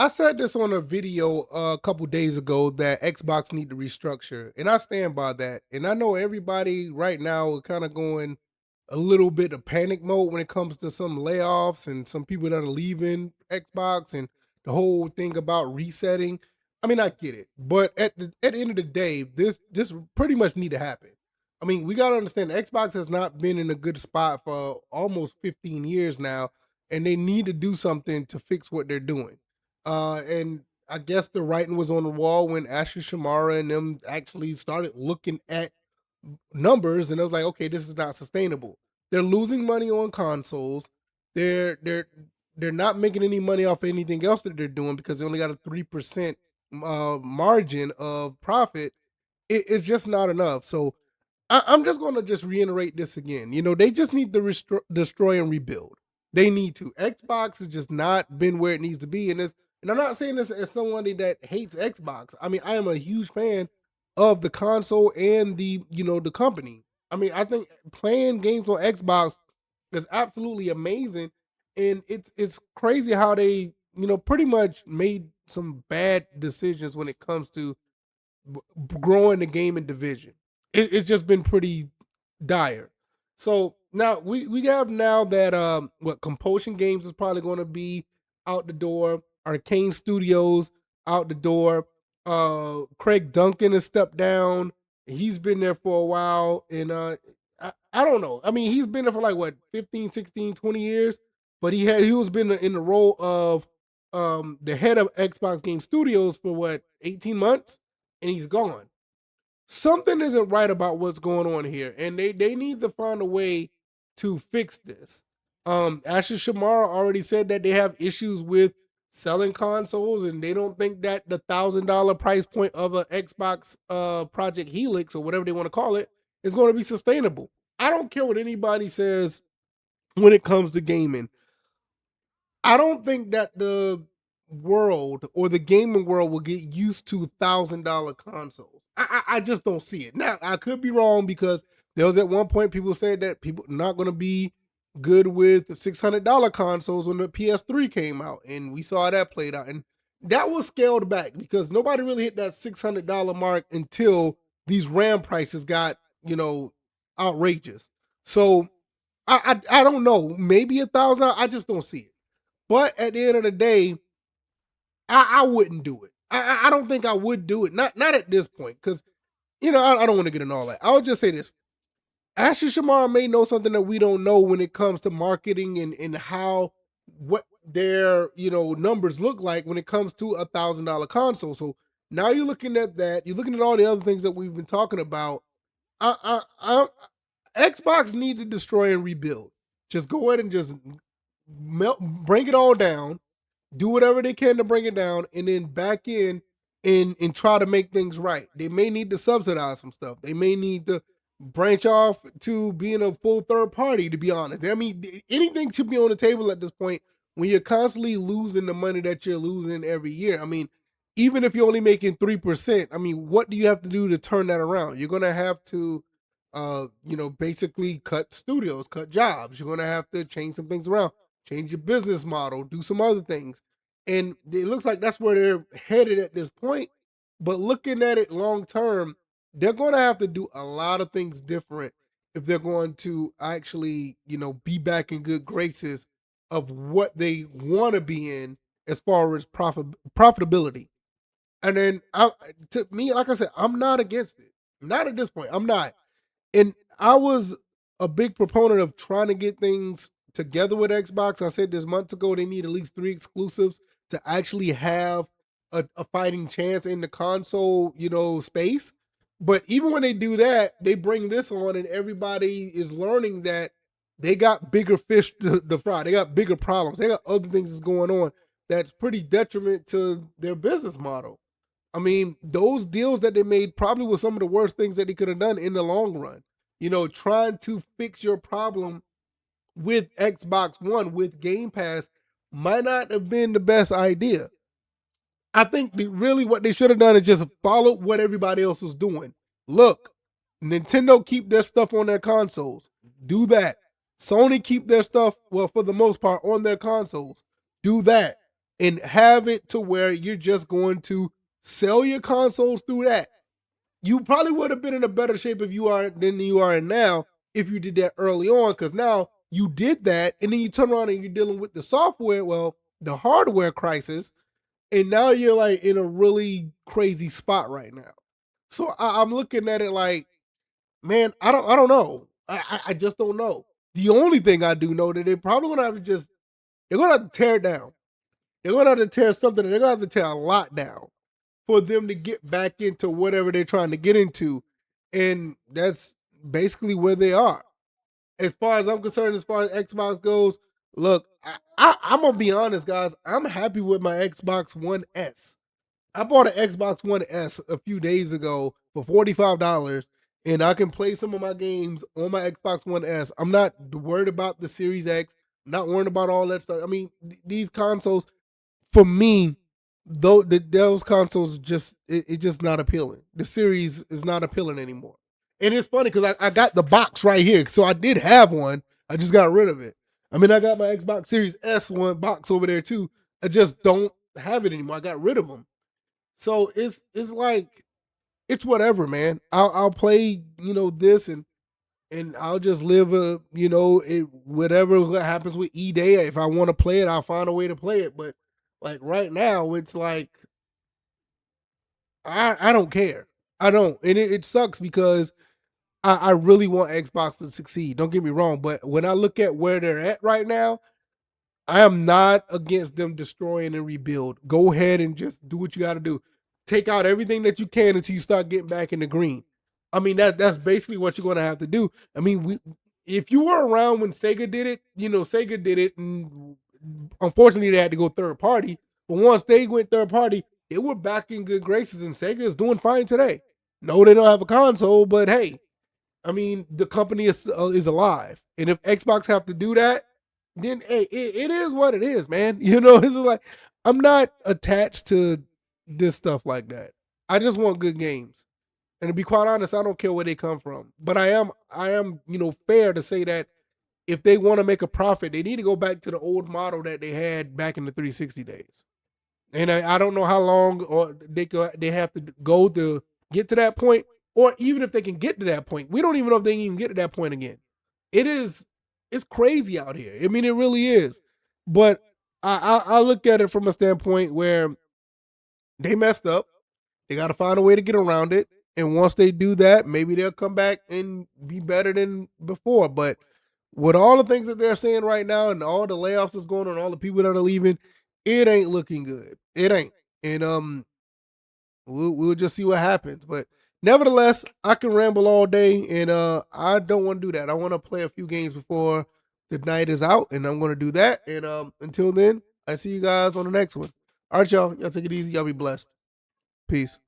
I said this on a video a couple days ago that Xbox need to restructure, and I stand by that. And I know everybody right now is kind of going a little bit of panic mode when it comes to some layoffs and some people that are leaving Xbox and the whole thing about resetting. I mean, I get it, but at the end of the day, this pretty much need to happen. I mean, we gotta understand Xbox has not been in a good spot for almost 15 years now, and they need to do something to fix what they're doing. And I guess the writing was on the wall when Ashley Shamara and them actually started looking at numbers, and I was like, okay, this is not sustainable. They're losing money on consoles. They're they're not making any money off anything else that they're doing because they only got a 3% margin of profit. It's just not enough. So I'm just going to just reiterate this again. You know, they just need to destroy and rebuild. They need to. Xbox has just not been where it needs to be, and this. And I'm not saying this as somebody that hates Xbox. I mean, I am a huge fan of the console and the company. I mean, I think playing games on Xbox is absolutely amazing, and it's crazy how they pretty much made some bad decisions when it comes to growing the gaming division. It's just been pretty dire. So now we have now that what Compulsion Games is probably going to be out the door. Arcane Studios out the door. Craig Duncan has stepped down. He's been there for a while, and I don't know. I mean, he's been there for like what 15, 16, 20 years, but he was been in the role of the head of Xbox Game Studios for what 18 months, and he's gone. Something isn't right about what's going on here, and they need to find a way to fix this. Ashley Shamara already said that they have issues with selling consoles, and they don't think that the $1,000 price point of an Xbox Project Helix or whatever they want to call it is going to be sustainable. I don't care what anybody says when it comes to gaming. I don't think that the world or the gaming world will get used to $1,000 consoles. I just don't see it. Now I could be wrong because there was at one point people said that people not going to be good with the $600 consoles when the PS3 came out, and we saw that played out, and that was scaled back because nobody really hit that $600 mark until these RAM prices got outrageous. So I don't know, maybe 1,000. I just don't see it. But at the end of the day, I wouldn't do it. I don't think I would do it. Not at this point, because I don't want to get into all that. I would just say this: Ashley Shamara may know something that we don't know when it comes to marketing and how what their numbers look like when it comes to $1,000 console. So now you're looking at that. You're looking at all the other things that we've been talking about. Xbox need to destroy and rebuild. Just go ahead and just bring it all down, do whatever they can to bring it down, and then back in and try to make things right. They may need to subsidize some stuff. They may need to branch off to being a full third party, to be honest. I mean, anything should be on the table at this point when you're constantly losing the money that you're losing every year. I mean, even if you're only making 3%, I mean, what do you have to do to turn that around? You're gonna have to basically cut studios, cut jobs. You're gonna have to change some things around, change your business model, do some other things. And it looks like that's where they're headed at this point. But looking at it long term, they're going to have to do a lot of things different if they're going to actually, be back in good graces of what they want to be in as far as profitability. And then to me, like I said, I'm not against it. Not at this point. I'm not. And I was a big proponent of trying to get things together with Xbox. I said this months ago they need at least 3 exclusives to actually have a fighting chance in the console, space. But even when they do that, they bring this on, and everybody is learning that they got bigger fish to fry. They got bigger problems. They got other things that's going on that's pretty detriment to their business model. I mean, those deals that they made probably was some of the worst things that they could have done in the long run. Trying to fix your problem with Xbox One with Game Pass might not have been the best idea. I think really what they should have done is just follow what everybody else was doing. Look, Nintendo keep their stuff on their consoles. Do that. Sony keep their stuff, well, for the most part, on their consoles. Do that. and have it to where you're just going to sell your consoles through that. You probably would have been in a better shape if you are than you are in now if you did that early on, because now you did that and then you turn around and you're dealing with the software, well, the hardware crisis, and now you're like in a really crazy spot right now. So I'm looking at it like, man, I don't know. I just don't know. The only thing I do know that they're probably gonna have to just they're gonna have to tear it down. They're gonna have to tear something. They're gonna have to tear a lot down for them to get back into whatever they're trying to get into, and that's basically where they are. As far as I'm concerned, as far as Xbox goes, look, I'm gonna be honest, guys. I'm happy with my Xbox One S. I bought an Xbox One S a few days ago for $45, and I can play some of my games on my Xbox One S. I'm not worried about the Series X. I'm not worried about all that stuff. I mean, these consoles, for me, though, those consoles just it just not appealing. The series is not appealing anymore. And it's funny because I got the box right here, so I did have one. I just got rid of it. I mean, I got my Xbox Series S one box over there too. I just don't have it anymore. I got rid of them. So it's like it's whatever, man. I'll play, this, and I'll just live whatever happens with E-Day. If I want to play it, I'll find a way to play it. But like right now, it's like I don't care. I don't, and it sucks because I really want Xbox to succeed. Don't get me wrong, but when I look at where they're at right now, I am not against them destroying and rebuild. Go ahead and just do what you got to do. Take out everything that you can until you start getting back in the green. I mean, that's basically what you're going to have to do. I mean, if you were around when Sega did it, Sega did it, and unfortunately they had to go third party. But once they went third party, they were back in good graces, and Sega is doing fine today. No, they don't have a console, but hey, I mean, the company is alive, and if Xbox have to do that, then hey, it is what it is, man. It's like I'm not attached to this stuff like that. I just want good games, and to be quite honest, I don't care where they come from. But I am, fair to say that if they want to make a profit, they need to go back to the old model that they had back in the 360 days. And I don't know how long or they have to go to get to that point, or even if they can get to that point. We don't even know if they can even get to that point again. It's crazy out here. I mean, it really is. But I look at it from a standpoint where they messed up. They got to find a way to get around it. And once they do that, maybe they'll come back and be better than before. But with all the things that they're saying right now and all the layoffs that's going on, all the people that are leaving, it ain't looking good. It ain't. And we'll just see what happens. But nevertheless, I can ramble all day, and I don't want to do that. I want to play a few games before the night is out, and I'm going to do that. And until then, I see you guys on the next one. All right, y'all. Y'all take it easy. Y'all be blessed. Peace.